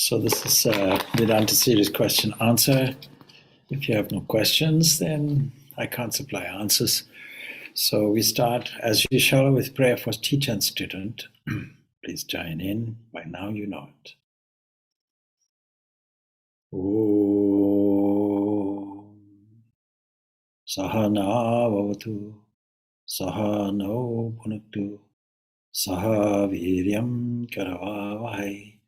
So this is Vedanta Series question answer. If you have no questions, then I can't supply answers. So we start as usual with prayer for teacher and student. Please join in. By now you know it. Om Sahana Vavatu Sahano Bhunaktu Saha Viryam Karavavahai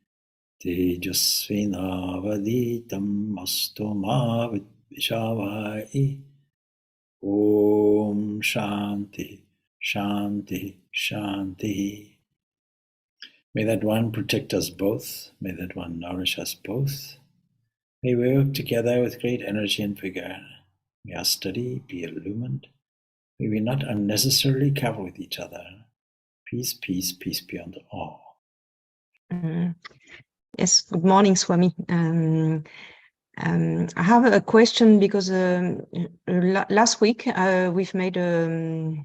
Tejasvinavaditam Astu Ma Vidvishavai. Om Shanti, Shanti, Shanti. May that one protect us both. May that one nourish us both. May we work together with great energy and vigor. May our study be illumined. May we not unnecessarily cover with each other. Peace, peace, peace beyond all. Yes, good morning, Swami. I have a question because last week we've made a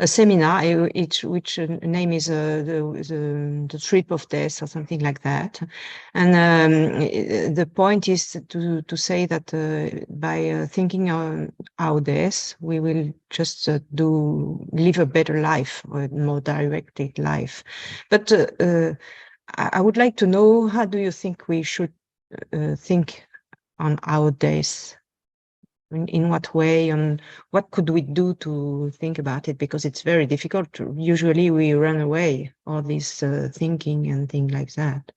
seminar, which name is the trip of death or something like that, and the point is to say that by thinking on our death, we will just live a better life, or a more directed life. But I would like to know, how do you think we should think on our death? In what way, and what could we do to think about it? Because it's very difficult. Usually we run away, all this thinking and things like that.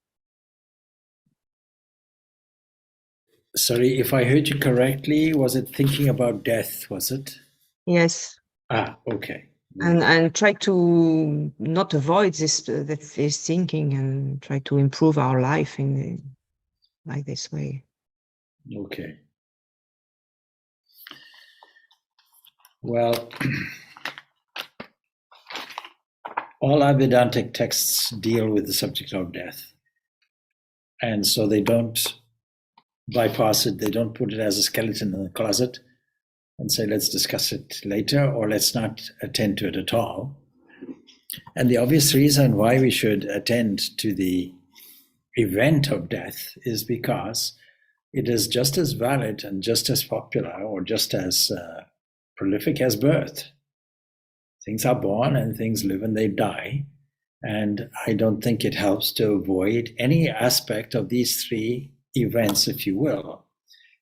Sorry, if I heard you correctly, was it thinking about death, was it? Yes. Okay. And try to not avoid this thinking and try to improve our life like this way. Okay. Well, all our Vedantic texts deal with the subject of death. And so they don't bypass it. They don't put it as a skeleton in the closet and say, let's discuss it later, or let's not attend to it at all. And the obvious reason why we should attend to the event of death is because it is just as valid and just as popular or just as prolific as birth. Things are born and things live and they die. And I don't think it helps to avoid any aspect of these three events, if you will.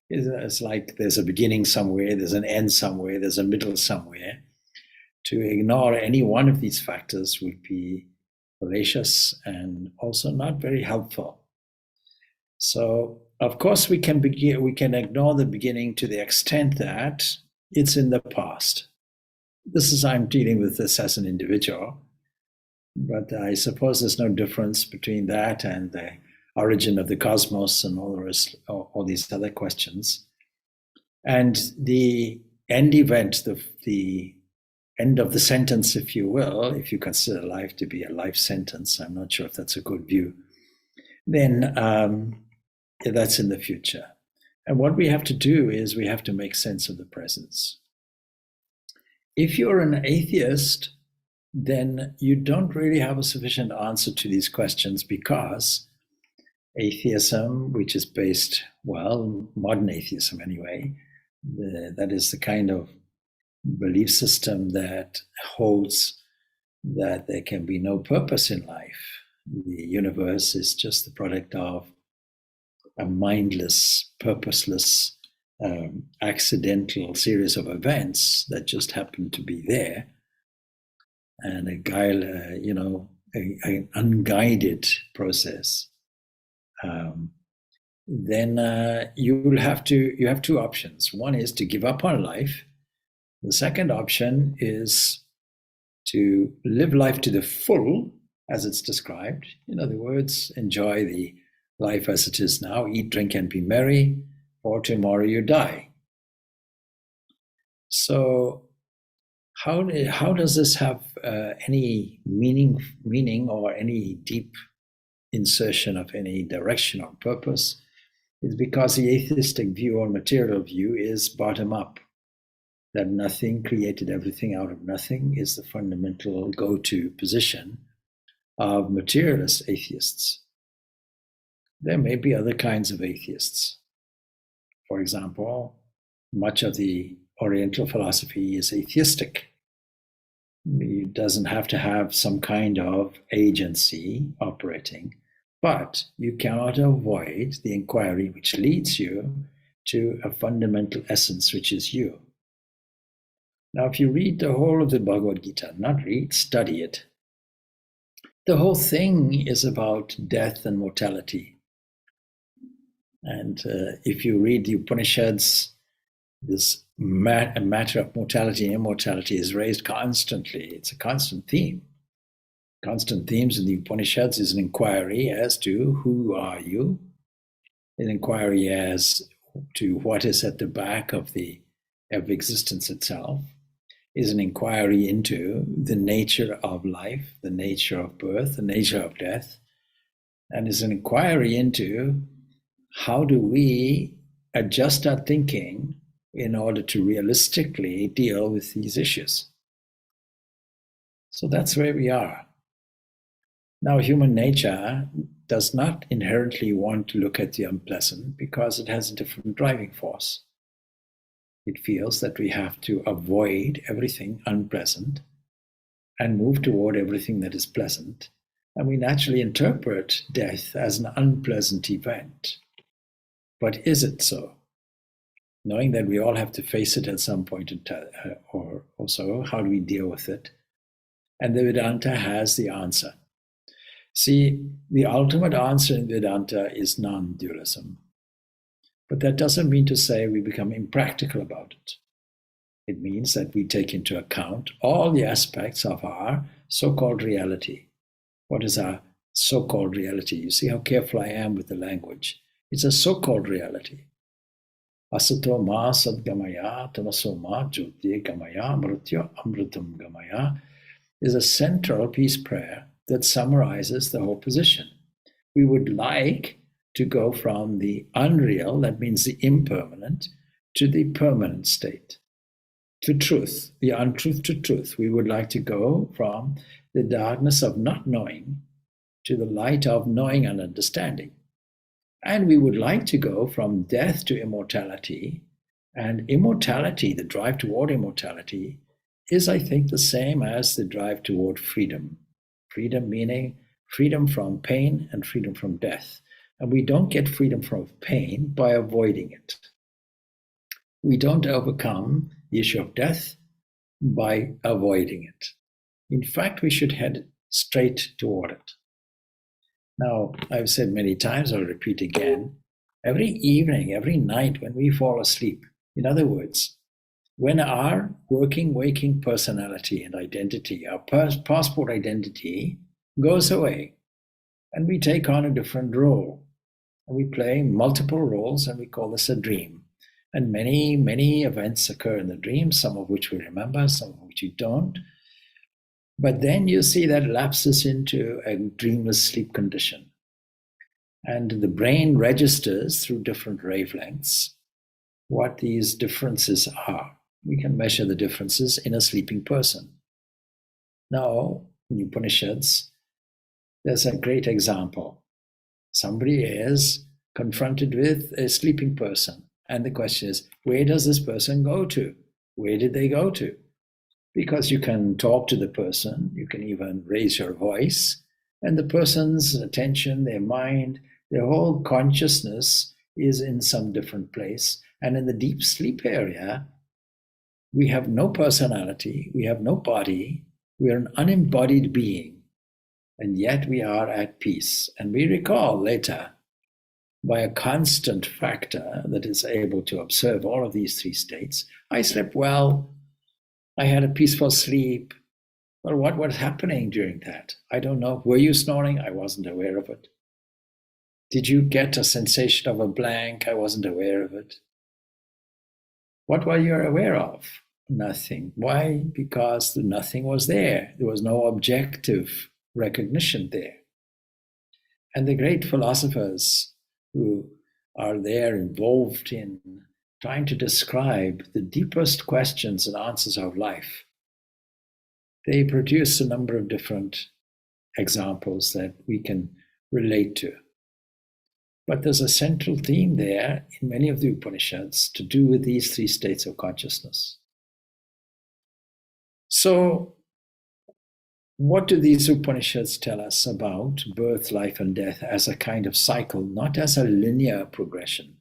It's like there's a beginning somewhere, there's an end somewhere, there's a middle somewhere. To ignore any one of these factors would be fallacious and also not very helpful. So, of course, we can ignore the beginning to the extent that it's in the past. I'm dealing with this as an individual, but I suppose there's no difference between that and the origin of the cosmos and all the rest, all these other questions. And the end event, the end of the sentence, if you will, if you consider life to be a life sentence, I'm not sure if that's a good view, then that's in the future. And what we have to do is we have to make sense of the presence. If you're an atheist, then you don't really have a sufficient answer to these questions, because atheism, which is based, modern atheism anyway, that is the kind of belief system that holds that there can be no purpose in life. The universe is just the product of a mindless, purposeless, accidental series of events that just happen to be there, and an unguided process. Then you have two options. One is to give up on life. The second option is to live life to the full, as it's described. In other words, enjoy the life as it is now, eat, drink, and be merry, for tomorrow you die. So how does this have any meaning or any deep insertion of any direction or purpose? It's because the atheistic view or material view is bottom up, that nothing created everything out of nothing is the fundamental go-to position of materialist atheists. There may be other kinds of atheists. For example, much of the Oriental philosophy is atheistic. It doesn't have to have some kind of agency operating, but you cannot avoid the inquiry which leads you to a fundamental essence, which is you. Now, if you read the whole of the Bhagavad Gita, not read, study it, the whole thing is about death and mortality. And if you read the Upanishads, this matter of mortality and immortality is raised constantly. It's a constant theme. Constant themes in the Upanishads is an inquiry as to who are you, an inquiry as to what is at the back of existence itself, is an inquiry into the nature of life, the nature of birth, the nature of death, and is an inquiry into how do we adjust our thinking in order to realistically deal with these issues. So that's where we are. Now, human nature does not inherently want to look at the unpleasant because it has a different driving force. It feels that we have to avoid everything unpleasant and move toward everything that is pleasant. And we naturally interpret death as an unpleasant event. But is it so? Knowing that we all have to face it at some point in time, or so, how do we deal with it? And the Vedanta has the answer. See, the ultimate answer in Vedanta is non-dualism. But that doesn't mean to say we become impractical about it. It means that we take into account all the aspects of our so-called reality. What is our so-called reality? You see how careful I am with the language. It's a so-called reality. Asato ma sadgamaya tamaso ma jyoti gamaya mrityo amritam gamaya is a central peace prayer that summarizes the whole position. We would like to go from the unreal, that means the impermanent, to the permanent state, to truth, the untruth to truth. We would like to go from the darkness of not knowing to the light of knowing and understanding. And we would like to go from death to immortality. And immortality, the drive toward immortality, is, I think, the same as the drive toward freedom. Freedom meaning freedom from pain and freedom from death. And we don't get freedom from pain by avoiding it. We don't overcome the issue of death by avoiding it. In fact, we should head straight toward it. Now, I've said many times, I'll repeat again, every evening, every night when we fall asleep, in other words, when our working, waking personality and identity, our passport identity goes away, and we take on a different role, and we play multiple roles, and we call this a dream. And many, many events occur in the dream, some of which we remember, some of which we don't. But then you see that lapses into a dreamless sleep condition. And the brain registers through different wavelengths what these differences are. We can measure the differences in a sleeping person. Now, in the Upanishads, there's a great example. Somebody is confronted with a sleeping person. And the question is, where does this person go to? Where did they go to? Because you can talk to the person, you can even raise your voice, and the person's attention, their mind, their whole consciousness is in some different place. And in the deep sleep area, we have no personality, we have no body, we are an unembodied being, and yet we are at peace. And we recall later, by a constant factor that is able to observe all of these three states, I slept well, I had a peaceful sleep. Well, what was happening during that? I don't know. Were you snoring? I wasn't aware of it. Did you get a sensation of a blank? I wasn't aware of it. What were you aware of? Nothing. Why? Because the nothing was there. There was no objective recognition there. And the great philosophers who are there involved in trying to describe the deepest questions and answers of life, they produce a number of different examples that we can relate to. But there's a central theme there in many of the Upanishads to do with these three states of consciousness. So, what do these Upanishads tell us about birth, life, and death as a kind of cycle, not as a linear progression?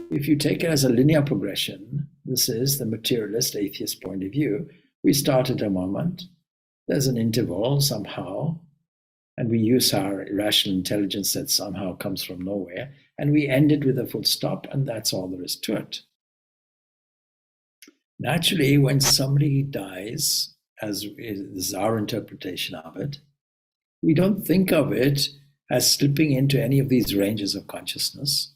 If you take it as a linear progression, this is the materialist atheist point of view. We start at a moment, there's an interval somehow, and we use our rational intelligence that somehow comes from nowhere, and we end it with a full stop, and that's all there is to it. Naturally, when somebody dies, as is our interpretation of it, we don't think of it as slipping into any of these ranges of consciousness.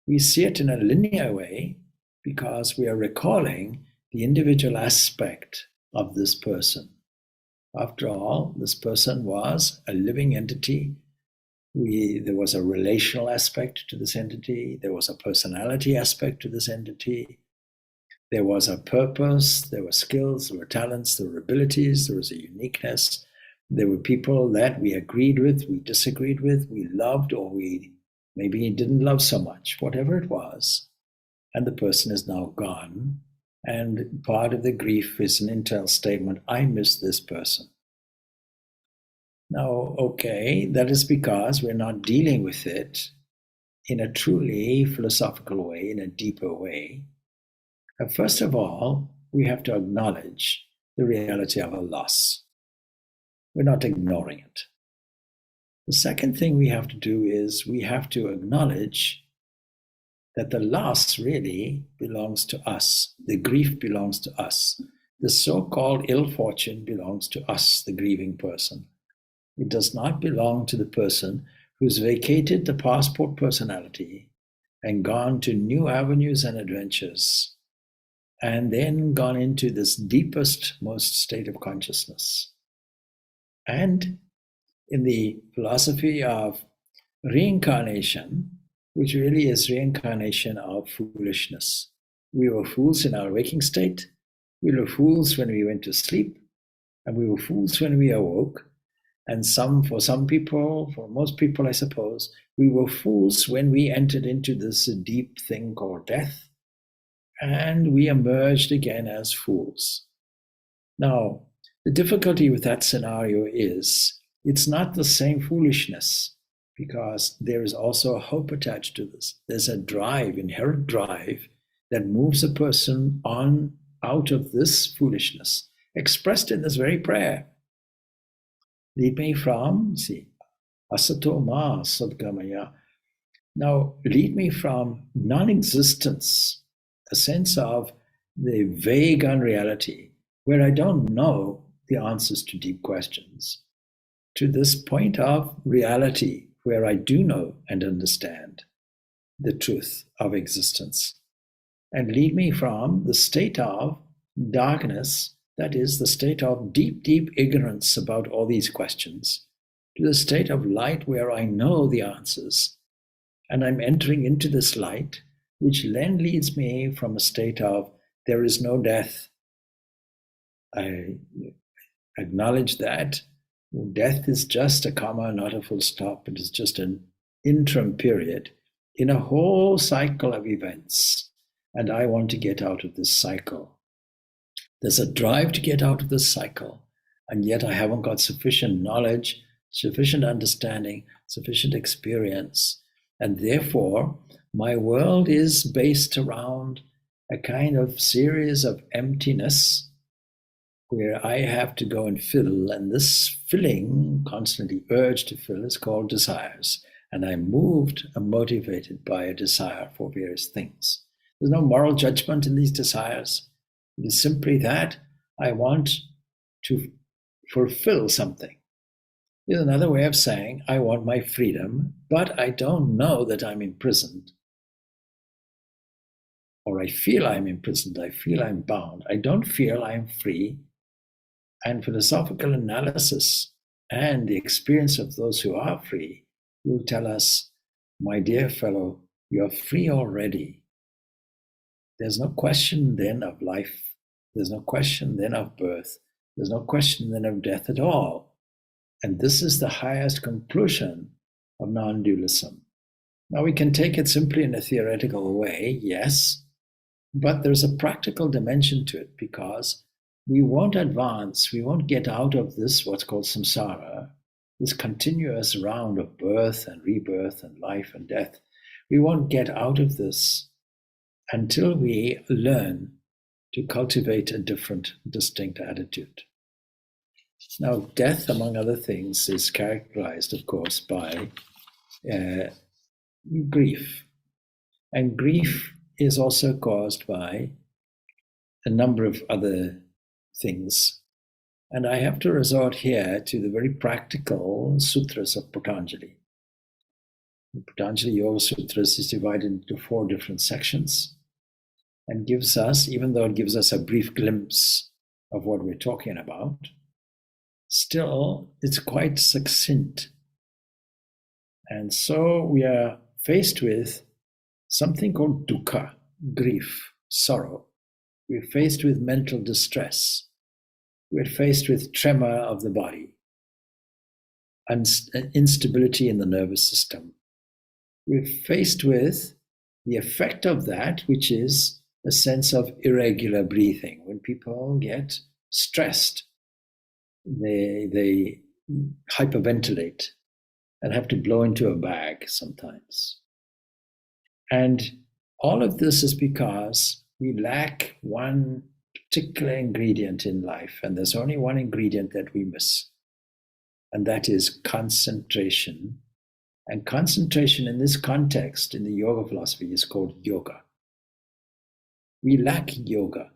We see it in a linear way because we are recalling the individual aspect of this person. After all, this person was a living entity. There was a relational aspect to this entity. There was a personality aspect to this entity. There was a purpose. There were skills. There were talents. There were abilities. There was a uniqueness. There were people that we agreed with, we disagreed with, we loved, or we maybe didn't love so much, whatever it was. And the person is now gone. And part of the grief is an internal statement, I miss this person. Now, okay, that is because we're not dealing with it in a truly philosophical way, in a deeper way. First of all, we have to acknowledge the reality of a loss. We're not ignoring it. The second thing we have to do is we have to acknowledge that the loss really belongs to us. The grief belongs to us. The so-called ill fortune belongs to us, the grieving person. It does not belong to the person who's vacated the passport personality and gone to new avenues and adventures, and then gone into this deepest, most state of consciousness. And in the philosophy of reincarnation, which really is reincarnation of foolishness. We were fools in our waking state, we were fools when we went to sleep, and we were fools when we awoke. And for some people, for most people, I suppose, we were fools when we entered into this deep thing called death, and we emerged again as fools. Now, the difficulty with that scenario is it's not the same foolishness, because there is also a hope attached to this. There's a drive, inherent drive, that moves a person on out of this foolishness, expressed in this very prayer. Lead me from, asato ma sadgamaya. Now, lead me from non-existence, a sense of the vague unreality, where I don't know the answers to deep questions, to this point of reality, where I do know and understand the truth of existence. And lead me from the state of darkness, that is the state of deep, deep ignorance about all these questions, to the state of light where I know the answers. And I'm entering into this light, which then leads me from a state of there is no death. I acknowledge that death is just a comma, not a full stop. It is just an interim period in a whole cycle of events. And I want to get out of this cycle. There's a drive to get out of this cycle, and yet I haven't got sufficient knowledge, sufficient understanding, sufficient experience. And therefore, my world is based around a kind of series of emptiness where I have to go and fill, and this filling, constantly urge to fill, is called desires. And I'm moved and motivated by a desire for various things. There's no moral judgment in these desires. It is simply that I want to fulfill something. There's another way of saying I want my freedom, but I don't know that I'm imprisoned. Or I feel I'm imprisoned, I feel I'm bound. I don't feel I'm free. And philosophical analysis and the experience of those who are free will tell us, my dear fellow, you're free already. There's no question then of life. There's no question then of birth. There's no question then of death at all. And this is the highest conclusion of non-dualism. Now we can take it simply in a theoretical way, yes, but there's a practical dimension to it because we won't advance, we won't get out of this, what's called samsara, this continuous round of birth and rebirth and life and death. We won't get out of this until we learn to cultivate a different, distinct attitude. Now, death, among other things, is characterized, of course, by grief. And grief is also caused by a number of other things. And I have to resort here to the very practical sutras of Patanjali. The Patanjali Yoga Sutras is divided into 4 different sections and gives us, even though it gives us a brief glimpse of what we're talking about, still it's quite succinct. And so we are faced with something called dukkha, grief, sorrow. We're faced with mental distress. We're faced with tremor of the body, instability in the nervous system. We're faced with the effect of that, which is a sense of irregular breathing. When people get stressed, they hyperventilate and have to blow into a bag sometimes. And all of this is because we lack one particular ingredient in life, and there's only one ingredient that we miss, and that is concentration. And concentration in this context, in the yoga philosophy, is called yoga. We lack yoga.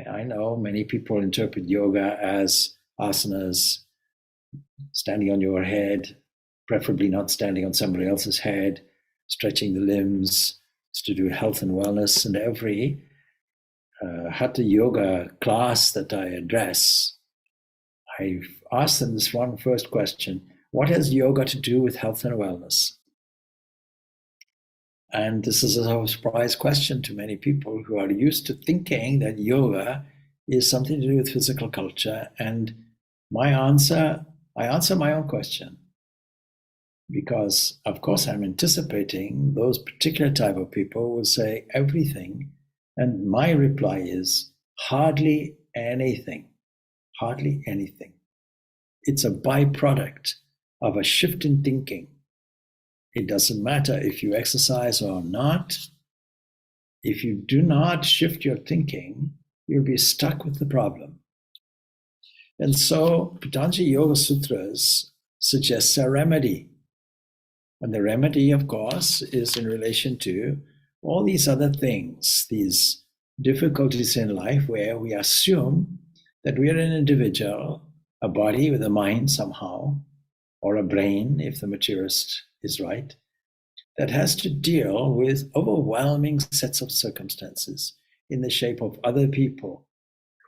I know many people interpret yoga as asanas, standing on your head, preferably not standing on somebody else's head, stretching the limbs. It's to do health and wellness. And every Hatha yoga class that I address, I've asked them this one first question: what has yoga to do with health and wellness? And this is a surprise question to many people who are used to thinking that yoga is something to do with physical culture. And I answer my own question, because of course I'm anticipating those particular type of people will say everything. And my reply is hardly anything, hardly anything. It's a byproduct of a shift in thinking. It doesn't matter if you exercise or not. If you do not shift your thinking, you'll be stuck with the problem. And so Patanjali Yoga Sutras suggests a remedy. And the remedy, of course, is in relation to all these other things, these difficulties in life where we assume that we are an individual, a body with a mind somehow, or a brain, if the materialist is right, that has to deal with overwhelming sets of circumstances in the shape of other people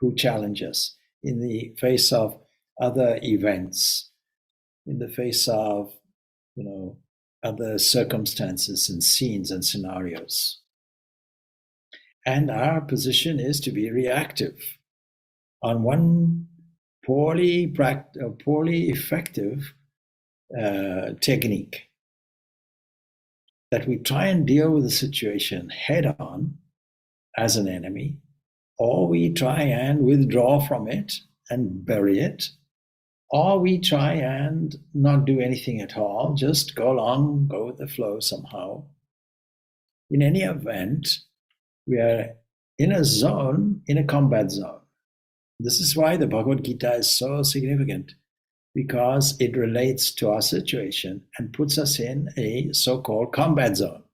who challenge us, in the face of other events, in the face of, other circumstances and scenes and scenarios. And our position is to be reactive on one poorly effective technique, that we try and deal with the situation head on as an enemy, or we try and withdraw from it and bury it, or we try and not do anything at all, just go along, go with the flow somehow. In any event, we are in a zone, in a combat zone. This is why the Bhagavad Gita is so significant, because it relates to our situation and puts us in a so-called combat zone.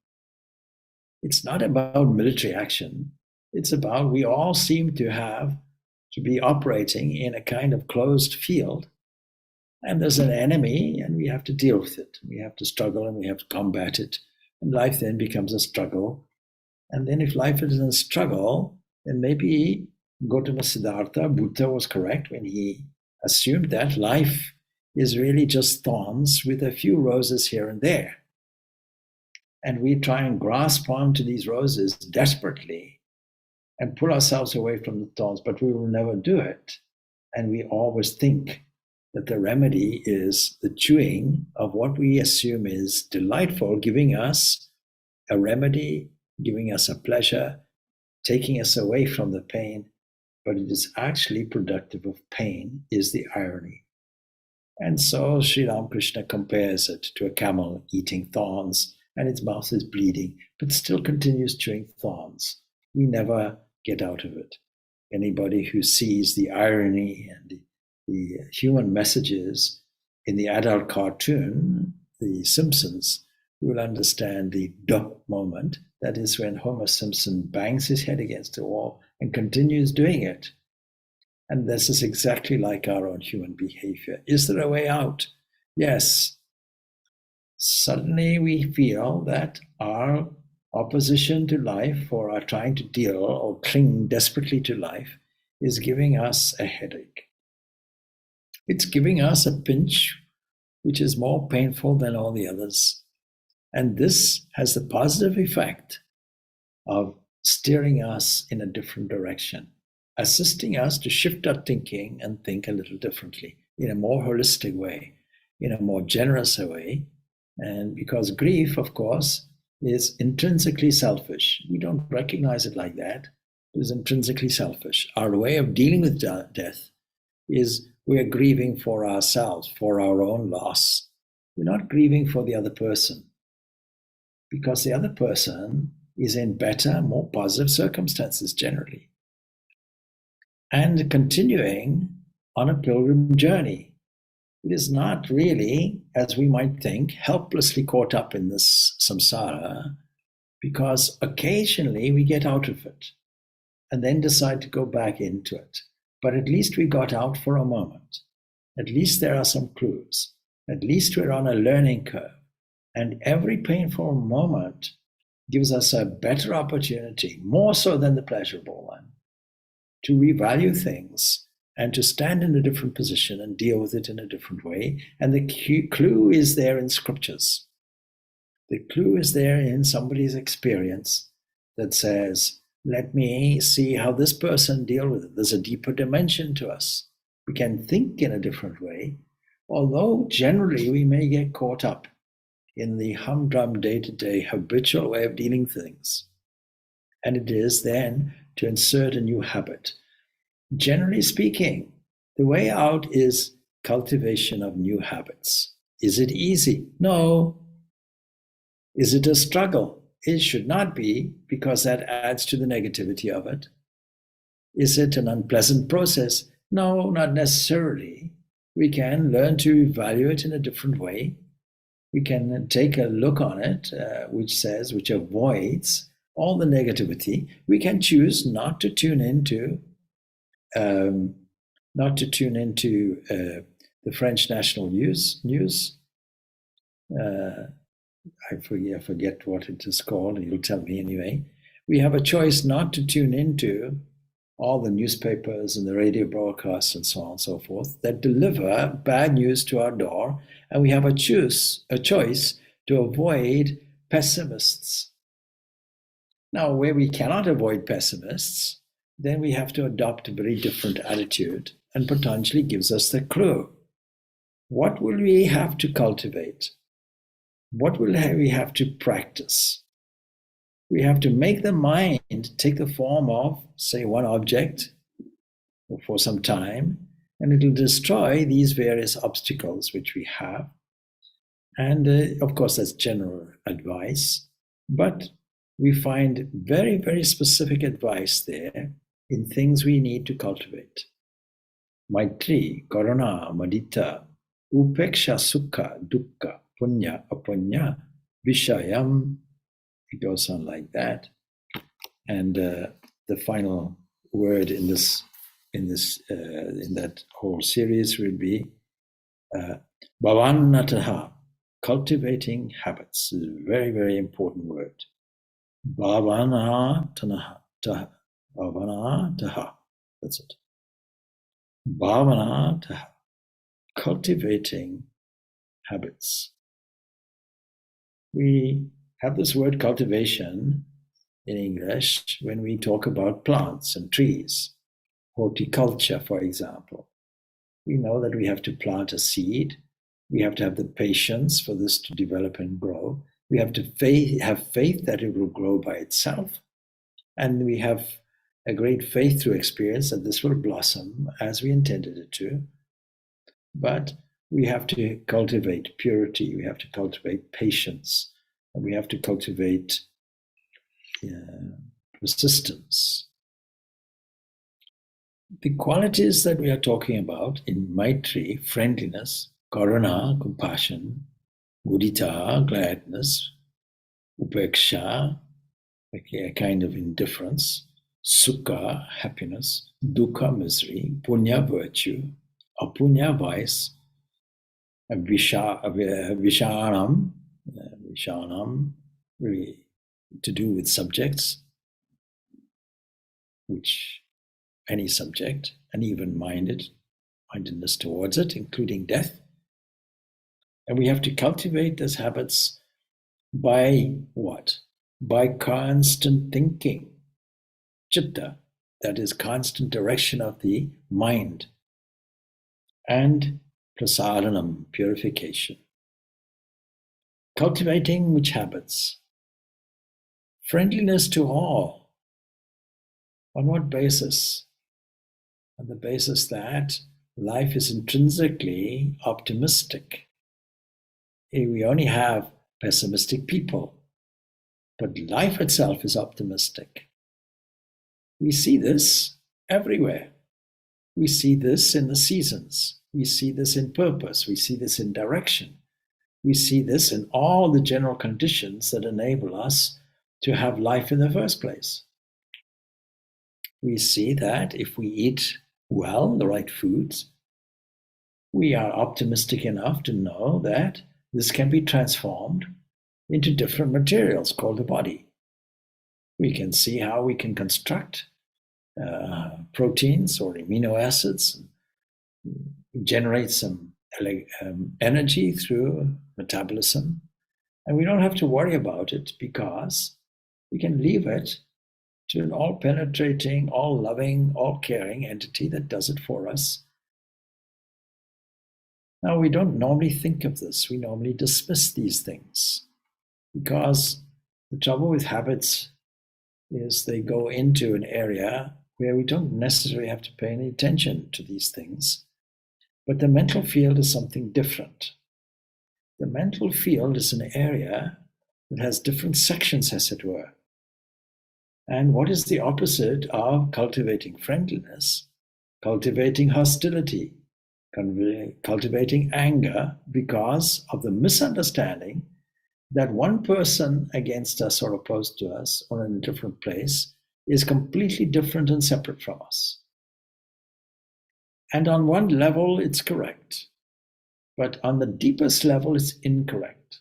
It's not about military action. It's about, we all seem to be operating in a kind of closed field, and there's an enemy and we have to deal with it. We have to struggle and we have to combat it. And life then becomes a struggle. And then if life is a struggle, then maybe Gautama Siddhartha, Buddha, was correct when he assumed that life is really just thorns with a few roses here and there. And we try and grasp onto these roses desperately and pull ourselves away from the thorns, but we will never do it. And we always think that the remedy is the chewing of what we assume is delightful, giving us a remedy, giving us a pleasure, taking us away from the pain, but it is actually productive of pain, is the irony. And so Sri Ramakrishna compares it to a camel eating thorns, and its mouth is bleeding, but still continues chewing thorns. We never get out of it. Anybody who sees the irony and the human messages in the adult cartoon, The Simpsons, will understand the duh moment. That is when Homer Simpson bangs his head against the wall and continues doing it. And this is exactly like our own human behavior. Is there a way out? Yes. Suddenly we feel that our opposition to life, or our trying to deal or cling desperately to life, is giving us a headache. It's giving us a pinch, which is more painful than all the others. And this has the positive effect of steering us in a different direction, assisting us to shift our thinking and think a little differently, in a more holistic way, in a more generous way. And because grief, of course, is intrinsically selfish. We don't recognize it like that. It is intrinsically selfish. Our way of dealing with death is we're grieving for ourselves, for our own loss. We're not grieving for the other person, because the other person is in better, more positive circumstances generally, and continuing on a pilgrim journey. It is not really, as we might think, helplessly caught up in this samsara, because occasionally we get out of it and then decide to go back into it. But at least we got out for a moment. At least there are some clues. At least we're on a learning curve. And every painful moment gives us a better opportunity, more so than the pleasurable one, to revalue things and to stand in a different position and deal with it in a different way. And the clue is there in scriptures. The clue is there in somebody's experience that says, let me see how this person deal with it. There's a deeper dimension to us. We can think in a different way, although generally we may get caught up in the humdrum day-to-day habitual way of dealing things. And it is then to insert a new habit. Generally speaking, the way out is cultivation of new habits. Is it easy? No. Is it a struggle? It should not be, because that adds to the negativity of it. Is it an unpleasant process? No, not necessarily. We can learn to evaluate in a different way. We can take a look on it, which avoids all the negativity. We can choose not to tune into the French national news. I forget what it is called. You'll tell me anyway. We have a choice not to tune into all the newspapers and the radio broadcasts and so on and so forth that deliver bad news to our door, and we have a choice to avoid pessimists. Now, where we cannot avoid pessimists, then we have to adopt a very different attitude, and Patanjali gives us the clue. What will we have to cultivate? What will we have to practice? We have to make the mind take the form of, say, one object for some time, and it'll destroy these various obstacles which we have. And of course, that's general advice, but we find very, very specific advice there in things we need to cultivate. Maitri, Karuna, Mudita, Upeksha, Sukha, Dukkha, Punya, Apunya, Vishayam. It goes on like that. And the final word in that whole series would be Bhavanataha, cultivating habits. Is a very, very important word. Bhavanataha. Bhavanataha. That's it. Bhavanataha, cultivating habits. We have this word cultivation in English when we talk about plants and trees, horticulture, for example. We know that we have to plant a seed. We have to have the patience for this to develop and grow. We have to have faith that it will grow by itself. And we have a great faith through experience that this will blossom as we intended it to. But we have to cultivate purity. We have to cultivate patience. And we have to cultivate persistence. The qualities that we are talking about in Maitri, friendliness, Karuna, compassion, Mudita, gladness, Upeksha, a kind of indifference, Sukha, happiness, Dukkha, misery, Punya, virtue, Apunya, vice, Vishanam, really to do with subjects, which any subject, and even mindedness towards it, including death. And we have to cultivate those habits by what? By constant thinking, chitta, that is constant direction of the mind, and prasadanam, purification. Cultivating which habits? Friendliness to all. On what basis? On the basis that life is intrinsically optimistic. We only have pessimistic people, but life itself is optimistic. We see this everywhere. We see this in the seasons. We see this in purpose. We see this in direction. We see this in all the general conditions that enable us to have life in the first place. We see that if we eat well, the right foods, we are optimistic enough to know that this can be transformed into different materials called the body. We can see how we can construct proteins or amino acids, generate some energy through metabolism, and we don't have to worry about it because we can leave it to an all-penetrating, all-loving, all-caring entity that does it for us. Now, we don't normally think of this. We normally dismiss these things because the trouble with habits is they go into an area where we don't necessarily have to pay any attention to these things. But the mental field is something different. The mental field is an area that has different sections, as it were. And what is the opposite of cultivating friendliness? Cultivating hostility, cultivating anger because of the misunderstanding that one person against us or opposed to us or in a different place is completely different and separate from us. And on one level, it's correct. But on the deepest level, it's incorrect.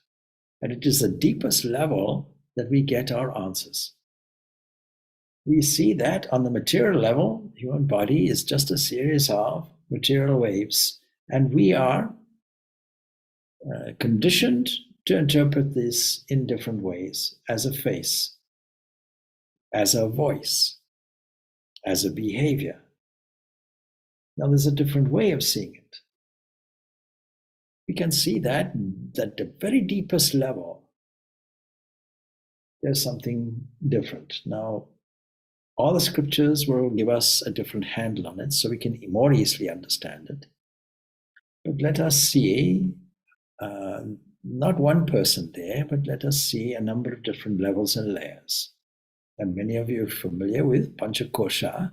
And it is the deepest level that we get our answers. We see that on the material level, the human body is just a series of material waves. And we are conditioned to interpret this in different ways, as a face, as a voice, as a behavior. Now, there's a different way of seeing it. We can see that at the very deepest level, there's something different. Now, all the scriptures will give us a different handle on it so we can more easily understand it. But let us see not one person there, but let us see a number of different levels and layers. And many of you are familiar with Panchakosha,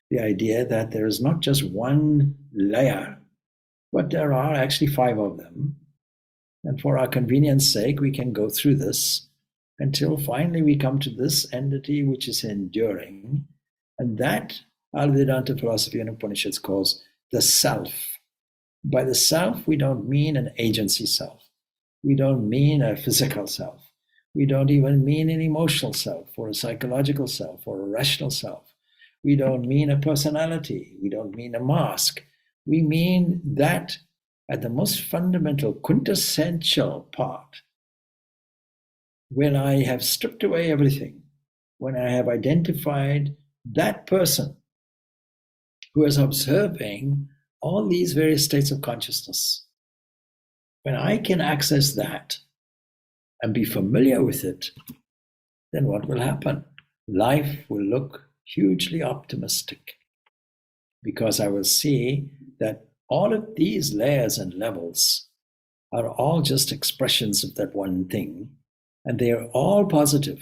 the idea that there is not just one layer, but there are actually 5 of them. And for our convenience sake, we can go through this until finally we come to this entity which is enduring. And that our Vedanta philosophy and Upanishads calls the self. By the self, we don't mean an agency self. We don't mean a physical self. We don't even mean an emotional self or a psychological self or a rational self. We don't mean a personality. We don't mean a mask. We mean that at the most fundamental, quintessential part, when I have stripped away everything, when I have identified that person who is observing all these various states of consciousness. When I can access that and be familiar with it, then what will happen? Life will look hugely optimistic, because I will see that all of these layers and levels are all just expressions of that one thing, and they are all positive.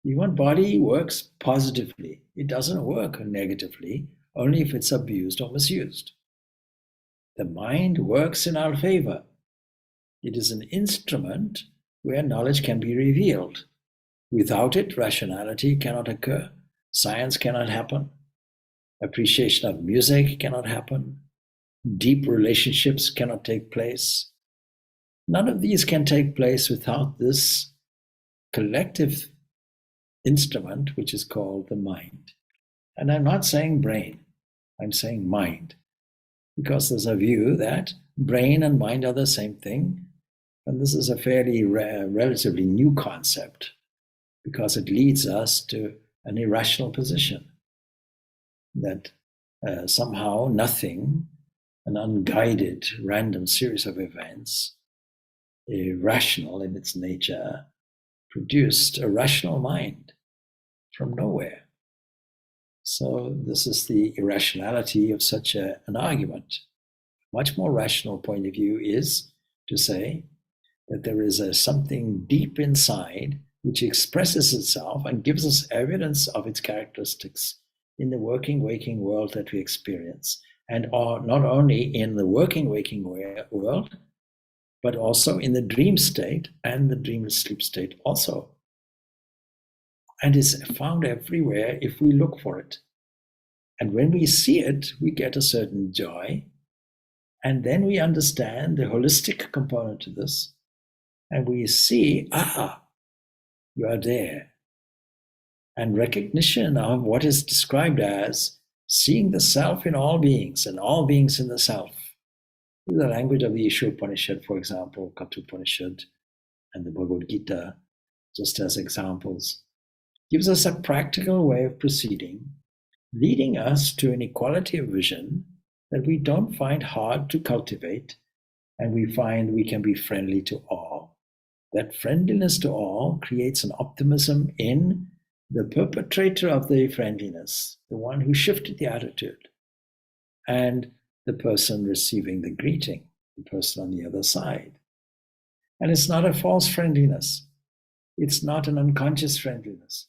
Even body works positively. It doesn't work negatively, only if it's abused or misused. The mind works in our favor. It is an instrument where knowledge can be revealed. Without it, rationality cannot occur, science cannot happen, appreciation of music cannot happen, deep relationships cannot take place. None of these can take place without this collective instrument, which is called the mind. And I'm not saying brain, I'm saying mind, because there's a view that brain and mind are the same thing. And this is a fairly relatively new concept, because it leads us to an irrational position that somehow nothing, an unguided random series of events, irrational in its nature, produced a rational mind from nowhere. So this is the irrationality of such an argument. A much more rational point of view is to say that there is something deep inside which expresses itself and gives us evidence of its characteristics in the working, waking world that we experience. And are not only in the working, waking world, but also in the dream state and the dreamless sleep state also. And is found everywhere if we look for it. And when we see it, we get a certain joy. And then we understand the holistic component to this. And we see, you are there. And recognition of what is described as seeing the self in all beings and all beings in the self. The language of the Isha Upanishad, for example, Kathopanishad and the Bhagavad Gita, just as examples, gives us a practical way of proceeding, leading us to an equality of vision that we don't find hard to cultivate, and we find we can be friendly to all. That friendliness to all creates an optimism in the perpetrator of the friendliness, the one who shifted the attitude, and the person receiving the greeting, the person on the other side. And it's not a false friendliness. It's not an unconscious friendliness.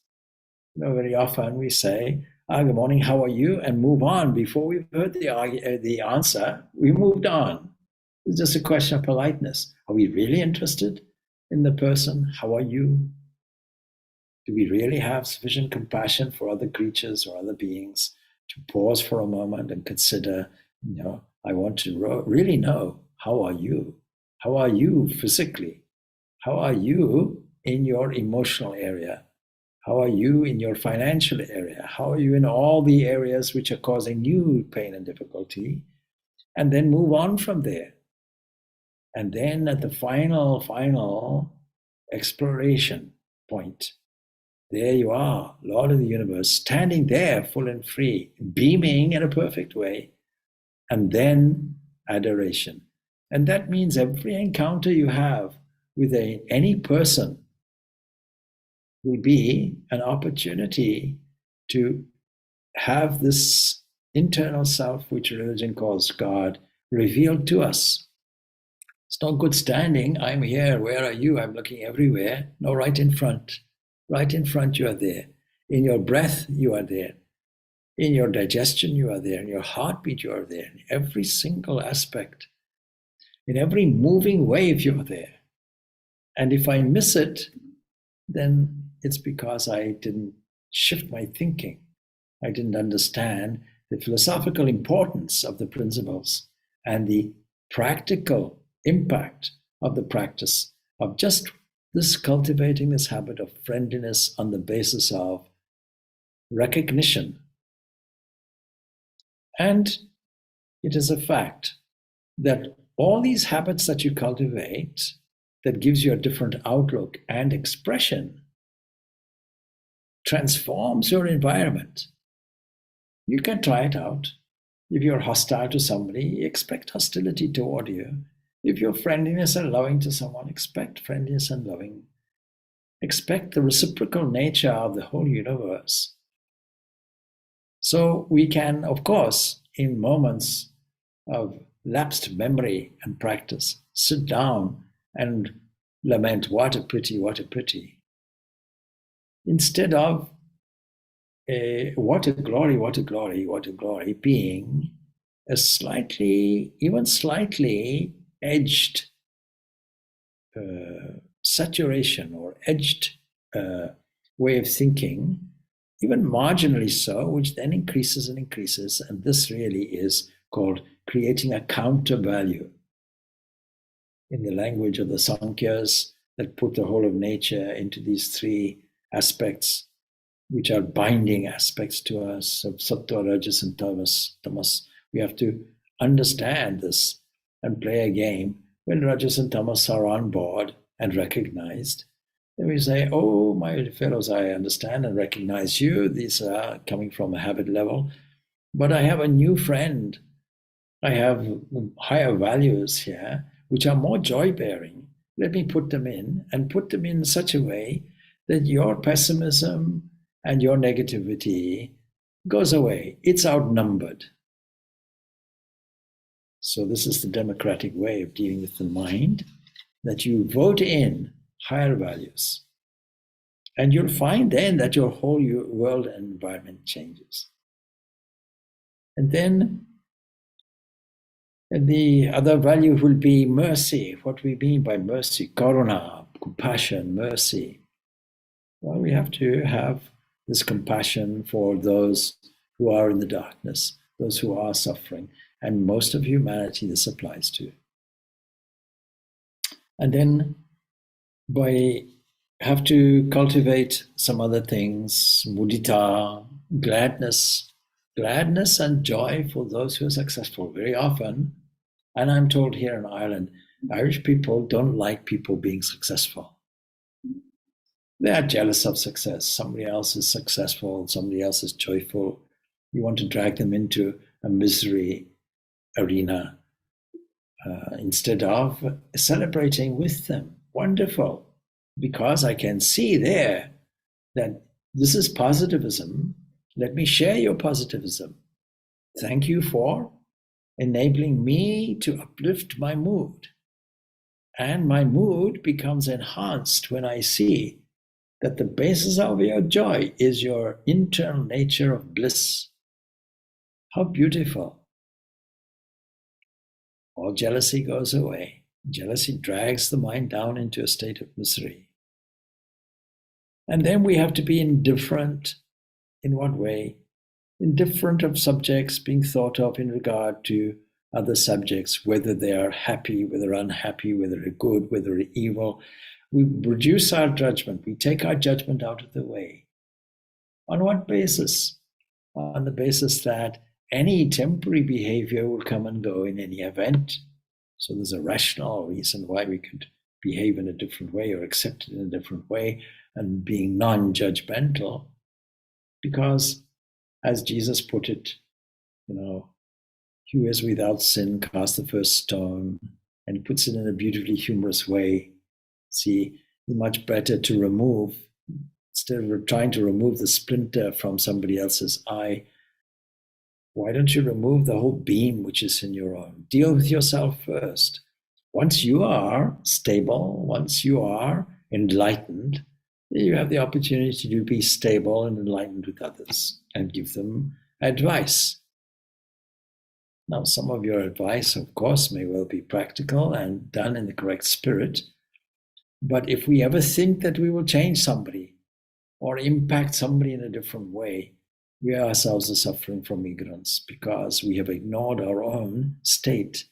Very often we say, good morning, how are you? And move on. Before we've heard the answer, we moved on. It's just a question of politeness. Are we really interested in the person? How are you? Do we really have sufficient compassion for other creatures or other beings to pause for a moment and consider, I want to really know, how are you? How are you physically? How are you in your emotional area? How are you in your financial area? How are you in all the areas which are causing you pain and difficulty? And then move on from there. And then at the final exploration point, there you are, Lord of the universe, standing there full and free, beaming in a perfect way. And then adoration. And that means every encounter you have with any person will be an opportunity to have this internal self, which religion calls God, revealed to us. It's not good standing, I'm here, where are you? I'm looking everywhere. No, right in front. Right in front, you are there. In your breath, you are there. In your digestion, you are there. In your heartbeat, you are there. In every single aspect. In every moving wave, you are there. And if I miss it, then it's because I didn't shift my thinking. I didn't understand the philosophical importance of the principles and the practical impact of the practice of just this cultivating this habit of friendliness on the basis of recognition. And it is a fact that all these habits that you cultivate, that gives you a different outlook and expression, transforms your environment. You can try it out. If you're hostile to somebody, expect hostility toward you. If you're friendliness and loving to someone, expect friendliness and loving. Expect the reciprocal nature of the whole universe. So we can, of course, in moments of lapsed memory and practice, sit down and lament, what a pity, what a pity. Instead of what a glory, what a glory, what a glory, being a slightly, even slightly edged saturation or edged way of thinking, even marginally so, which then increases and increases. And this really is called creating a counter value. In the language of the Sankhya's that put the whole of nature into these three aspects, which are binding aspects to us of sattva, rajas, and tamas. We have to understand this and play a game. When rajas and tamas are on board and recognized, then we say, oh, my fellows, I understand and recognize you. These are coming from a habit level. But I have a new friend. I have higher values here, which are more joy-bearing. Let me put them in, and put them in such a way that your pessimism and your negativity goes away. It's outnumbered. So this is the democratic way of dealing with the mind, that you vote in higher values. And you'll find then that your whole world and environment changes. And then the other value will be mercy. What we mean by mercy, karuna, compassion, mercy. Well, we have to have this compassion for those who are in the darkness, those who are suffering, and most of humanity this applies to. And then we have to cultivate some other things, mudita, gladness and joy for those who are successful. Very often, and I'm told here in Ireland, Irish people don't like people being successful. They are jealous of success. Somebody else is successful, somebody else is joyful. You want to drag them into a misery arena instead of celebrating with them. Wonderful. Because I can see there that this is positivism. Let me share your positivism. Thank you for enabling me to uplift my mood. And my mood becomes enhanced when I see that the basis of your joy is your internal nature of bliss. How beautiful. All jealousy goes away. Jealousy drags the mind down into a state of misery. And then we have to be indifferent. In what way? Indifferent of subjects being thought of in regard to other subjects, whether they are happy, whether unhappy, whether they're good, whether they're evil. We reduce our judgment. We take our judgment out of the way. On what basis? On the basis that any temporary behavior will come and go in any event. So there's a rational reason why we could behave in a different way or accept it in a different way, and being non-judgmental. Because, as Jesus put it, who is without sin cast the first stone, and he puts it in a beautifully humorous way. See, it's much better to remove, instead of trying to remove the splinter from somebody else's eye, why don't you remove the whole beam which is in your own? Deal with yourself first. Once you are stable, once you are enlightened, you have the opportunity to be stable and enlightened with others and give them advice. Now, some of your advice, of course, may well be practical and done in the correct spirit. But if we ever think that we will change somebody or impact somebody in a different way, we ourselves are suffering from ignorance because we have ignored our own state.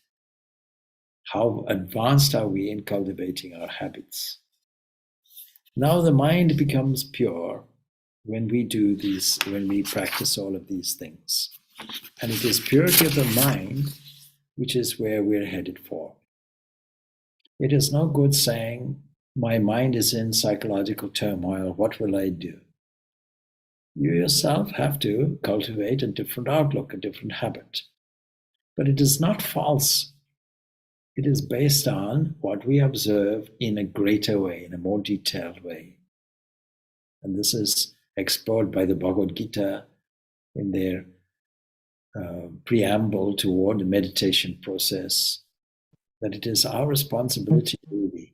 How advanced are we in cultivating our habits? Now the mind becomes pure when we do these, when we practice all of these things. And it is purity of the mind which is where we're headed for. It is no good saying, my mind is in psychological turmoil, what will I do? You yourself have to cultivate a different outlook, a different habit. But it is not false. It is based on what we observe in a greater way, in a more detailed way. And this is explored by the Bhagavad Gita in their preamble toward the meditation process, that it is our responsibility really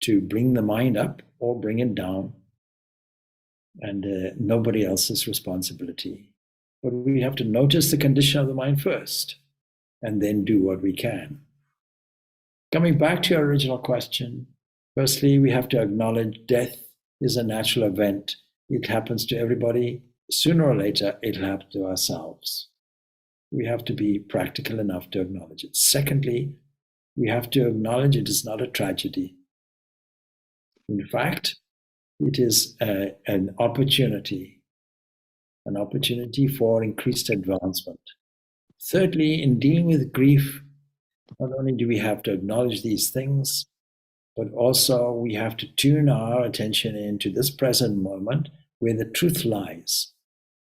to bring the mind up or bring it down, and nobody else's responsibility. But we have to notice the condition of the mind first, and then do what we can. Coming back to your original question, firstly, we have to acknowledge death is a natural event. It happens to everybody. Sooner or later, it'll happen to ourselves. We have to be practical enough to acknowledge it. Secondly, we have to acknowledge it is not a tragedy. In fact, it is an opportunity for increased advancement. Thirdly, in dealing with grief, not only do we have to acknowledge these things, but also we have to tune our attention into this present moment where the truth lies.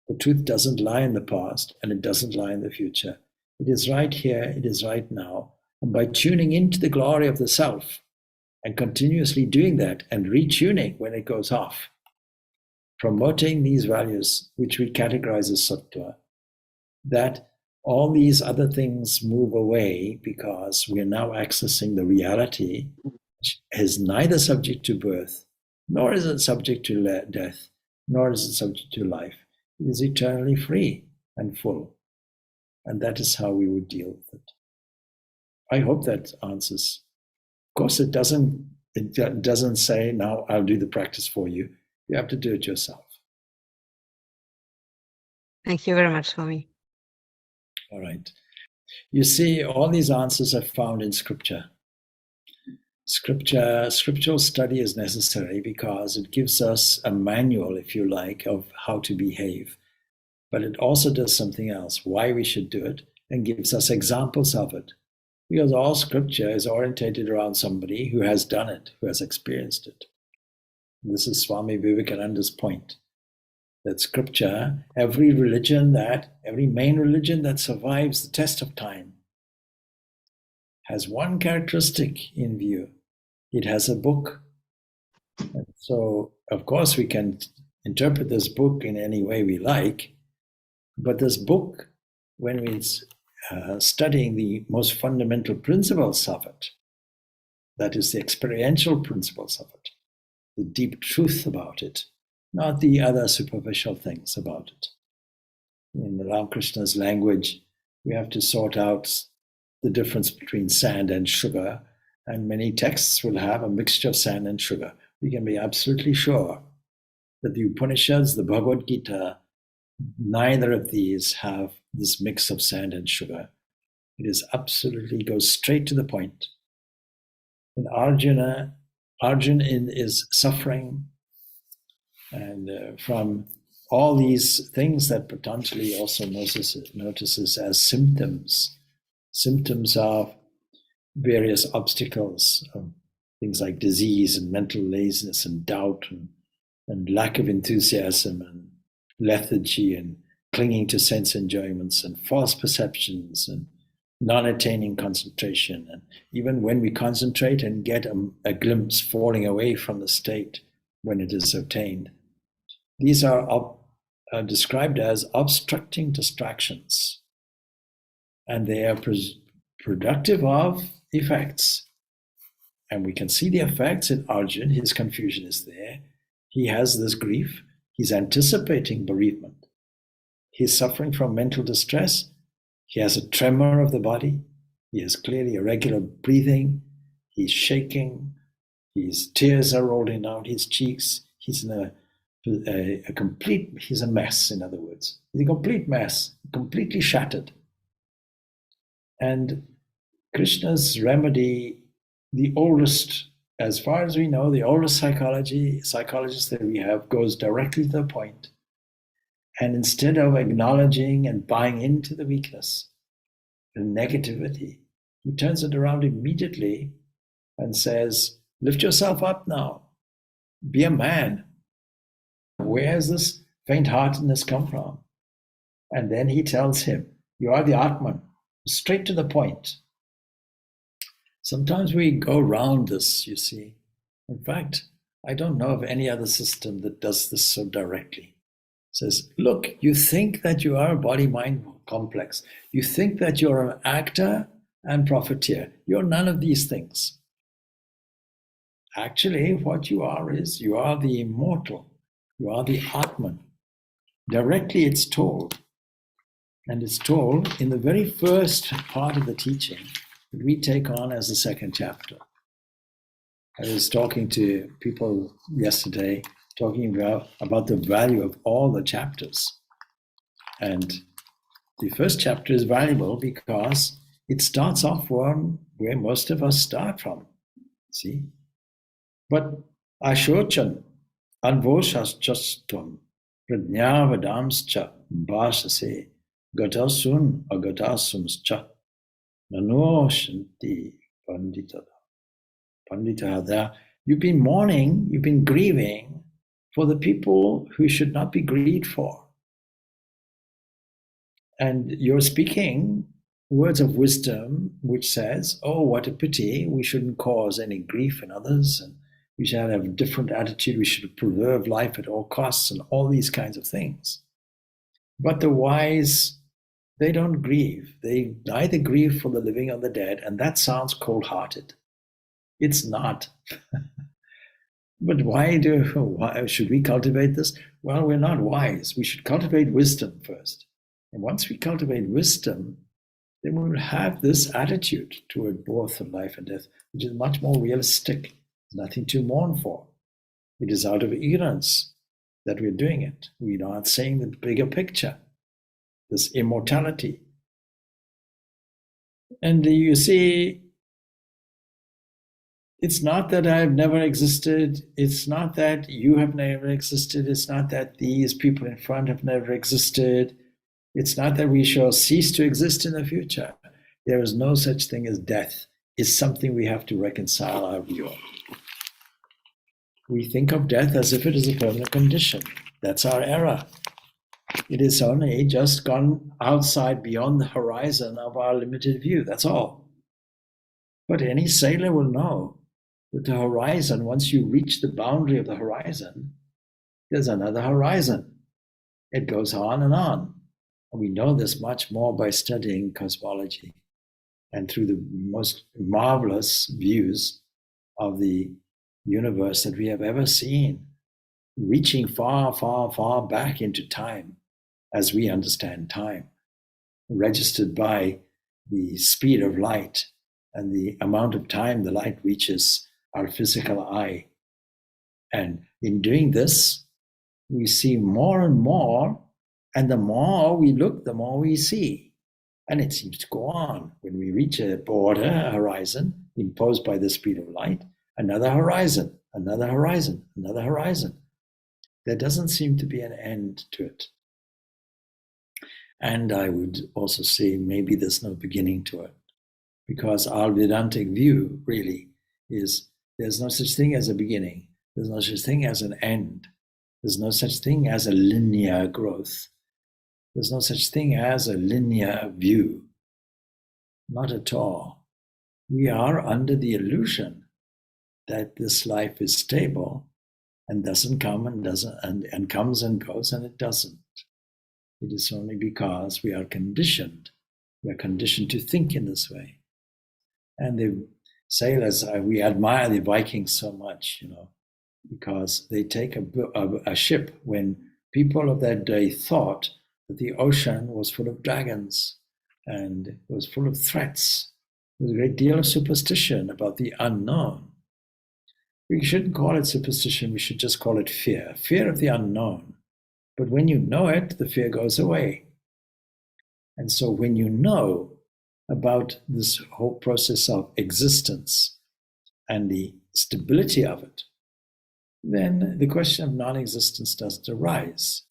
The truth doesn't lie in the past, and it doesn't lie in the future. It is right here, it is right now. And by tuning into the glory of the self and continuously doing that and retuning when it goes off, promoting these values, which we categorize as sattva, that all these other things move away because we are now accessing the reality which is neither subject to birth, nor is it subject to death, nor is it subject to life. It is eternally free and full. And that is how we would deal with it. I hope that answers. Of course, it doesn't say, now I'll do the practice for you. You have to do it yourself. Thank you very much, Swami. All right. You see, all these answers are found in scripture. Scriptural study is necessary because it gives us a manual, if you like, of how to behave. But it also does something else, why we should do it, and gives us examples of it. Because all scripture is orientated around somebody who has done it, who has experienced it. This is Swami Vivekananda's point, that scripture, every main religion that survives the test of time, has one characteristic in view. It has a book. And so, of course, we can interpret this book in any way we like, but this book, when we're studying the most fundamental principles of it, that is the experiential principles of it, the deep truth about it, not the other superficial things about it. In Ramakrishna's language, we have to sort out the difference between sand and sugar, and many texts will have a mixture of sand and sugar. We can be absolutely sure that the Upanishads, the Bhagavad Gita, neither of these have this mix of sand and sugar. It is absolutely goes straight to the point. And Arjuna is suffering, and from all these things that Patanjali also notices as symptoms of various obstacles, things like disease and mental laziness and doubt and lack of enthusiasm and lethargy and clinging to sense enjoyments and false perceptions and non-attaining concentration. And even when we concentrate and get a glimpse falling away from the state when it is obtained, these are described as obstructing distractions. And they are productive of effects. And we can see the effects in Arjuna. His confusion is there. He has this grief. He's anticipating bereavement. He's suffering from mental distress. He has a tremor of the body. He has clearly irregular breathing. He's shaking. His tears are rolling down his cheeks. He's in he's a mess, in other words. He's a complete mess, completely shattered. And Krishna's remedy, the oldest, as far as we know, the oldest psychologist that we have goes directly to the point. And instead of acknowledging and buying into the weakness and negativity, he turns it around immediately and says, lift yourself up now. Be a man. Where has this faint-heartedness come from? And then he tells him, you are the Atman. straight to the point. Sometimes we go around this, you see. In fact, I don't know of any other system that does this so directly. It says, look, you think that you are a body-mind complex. You think that you're an actor and profiteer. You're none of these things. Actually, what you are is you are the immortal. You are the Atman. Directly it's told. And it's told in the very first part of the teaching that we take on as the second chapter. I was talking to people yesterday, talking about the value of all the chapters. And the first chapter is valuable because it starts off where most of us start from. See? But ashochan, anvoshaschatum, prajnavadamscha, bhasase, gatasun agatasumscha, nano shanti pandita. Pandita, there, you've been mourning, you've been grieving for the people who should not be grieved for. And you're speaking words of wisdom which says, oh, what a pity, we shouldn't cause any grief in others, and we should have a different attitude, we should preserve life at all costs, and all these kinds of things. But the wise, they don't grieve. They neither grieve for the living or the dead, and that sounds cold-hearted. It's not. But why should we cultivate this? Well, we're not wise. We should cultivate wisdom first. And once we cultivate wisdom, then we will have this attitude toward both life and death, which is much more realistic. There's nothing to mourn for. It is out of ignorance that we're doing it. We are not seeing the bigger picture, this immortality. And you see, it's not that I've never existed. It's not that you have never existed. It's not that these people in front have never existed. It's not that we shall cease to exist in the future. There is no such thing as death. It's something we have to reconcile our view of. We think of death as if it is a permanent condition. That's our error. It is only just gone outside beyond the horizon of our limited view. That's all. But any sailor will know that the horizon, once you reach the boundary of the horizon, there's another horizon. It goes on and on. And we know this much more by studying cosmology and through the most marvelous views of the universe that we have ever seen, reaching far, far, far back into time as we understand time, registered by the speed of light and the amount of time the light reaches our physical eye. And in doing this, we see more and more, and the more we look, the more we see. And it seems to go on. When we reach a border, a horizon imposed by the speed of light, another horizon, another horizon, another horizon. There doesn't seem to be an end to it. And I would also say maybe there's no beginning to it, because our Vedantic view really is there's no such thing as a beginning. There's no such thing as an end. There's no such thing as a linear growth. There's no such thing as a linear view. Not at all. We are under the illusion that this life is stable and doesn't come and doesn't and comes and goes, and it doesn't. It is only because we are conditioned. We are conditioned to think in this way. And the sailors, we admire the Vikings so much, because they take a ship when people of that day thought that the ocean was full of dragons and was full of threats. There was a great deal of superstition about the unknown. We shouldn't call it superstition, we should just call it fear. Fear of the unknown. But when you know it, the fear goes away. And so when you know about this whole process of existence and the stability of it, then the question of non-existence doesn't arise.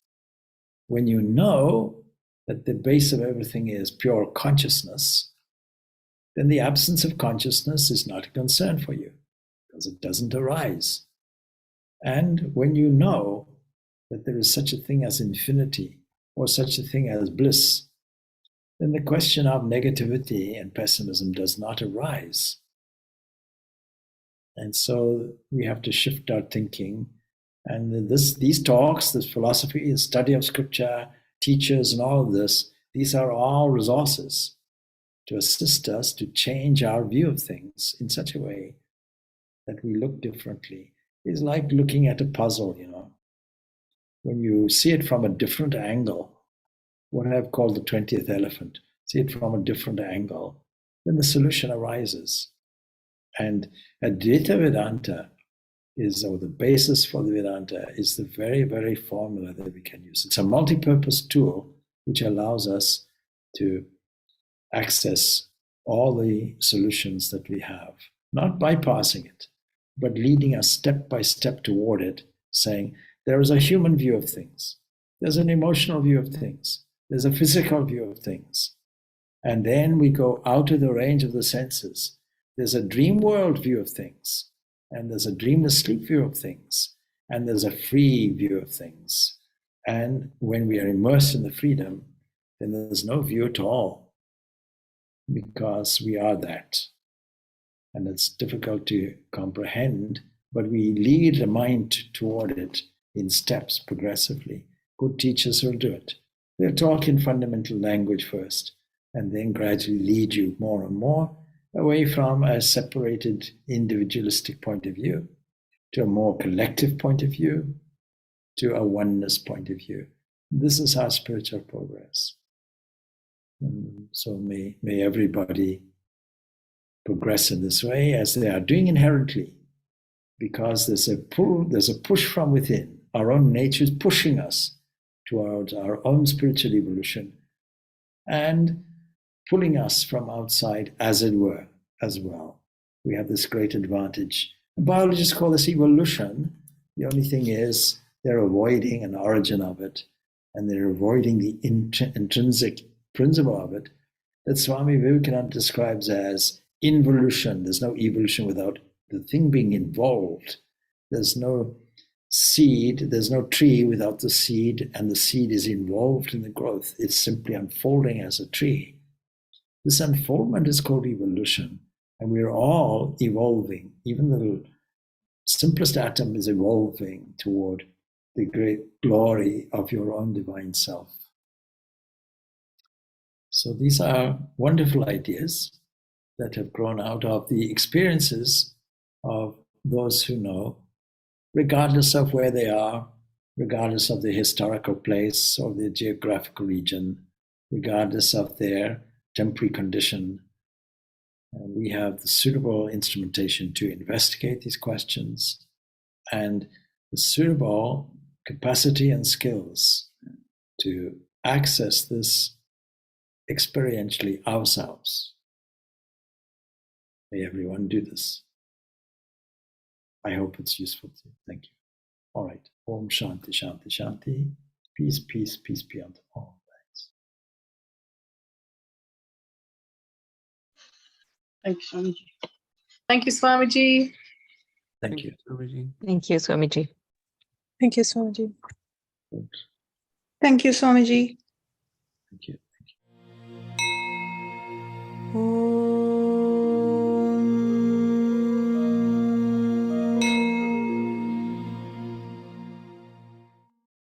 When you know that the base of everything is pure consciousness, then the absence of consciousness is not a concern for you, because it doesn't arise. And when you know that there is such a thing as infinity, or such a thing as bliss, then the question of negativity and pessimism does not arise. And so we have to shift our thinking. And these talks, this philosophy, the study of scripture, teachers, and all of this, these are all resources to assist us to change our view of things in such a way that we look differently. It's like looking at a puzzle, you know. When you see it from a different angle, what I've called the 20th elephant, see it from a different angle, then the solution arises. And Advaita Vedanta is, or the basis for the Vedanta, is the very, very formula that we can use. It's a multi-purpose tool which allows us to access all the solutions that we have, not bypassing it, but leading us step by step toward it, saying, there is a human view of things, there's an emotional view of things, there's a physical view of things. And then we go out of the range of the senses. There's a dream world view of things, and there's a dreamless sleep view of things, and there's a free view of things. And when we are immersed in the freedom, then there's no view at all, because we are that. And it's difficult to comprehend, but we lead the mind toward it in steps progressively. Good teachers will do it. They'll talk in fundamental language first, and then gradually lead you more and more away from a separated individualistic point of view to a more collective point of view, to a oneness point of view. This is our spiritual progress. And so may everybody progress in this way as they are doing inherently, because there's a pull, there's a push from within. Our own nature is pushing us towards our own spiritual evolution and pulling us from outside, as it were, as well. We have this great advantage. Biologists call this evolution. The only thing is they're avoiding an origin of it, and they're avoiding the intrinsic principle of it that Swami Vivekananda describes as involution. There's no evolution without the thing being involved. There's no seed, there's no tree without the seed, and the seed is involved in the growth. It's simply unfolding as a tree. This unfoldment is called evolution, and we're all evolving. Even the simplest atom is evolving toward the great glory of your own divine self. So these are wonderful ideas that have grown out of the experiences of those who know, regardless of where they are, regardless of the historical place or the geographical region, regardless of their temporary condition. We have the suitable instrumentation to investigate these questions and the suitable capacity and skills to access this experientially ourselves. May everyone do this. I hope it's useful to you. Thank you. All right. Om Shanti, Shanti, Shanti. Peace, peace, peace be unto all. Thanks. Thank you, Swamiji. Thank you, Swamiji. Thank you. Swamiji. Thank you, Swamiji. Thank you, Swamiji. Thanks. Thank you, Swamiji. Thank you. Oh.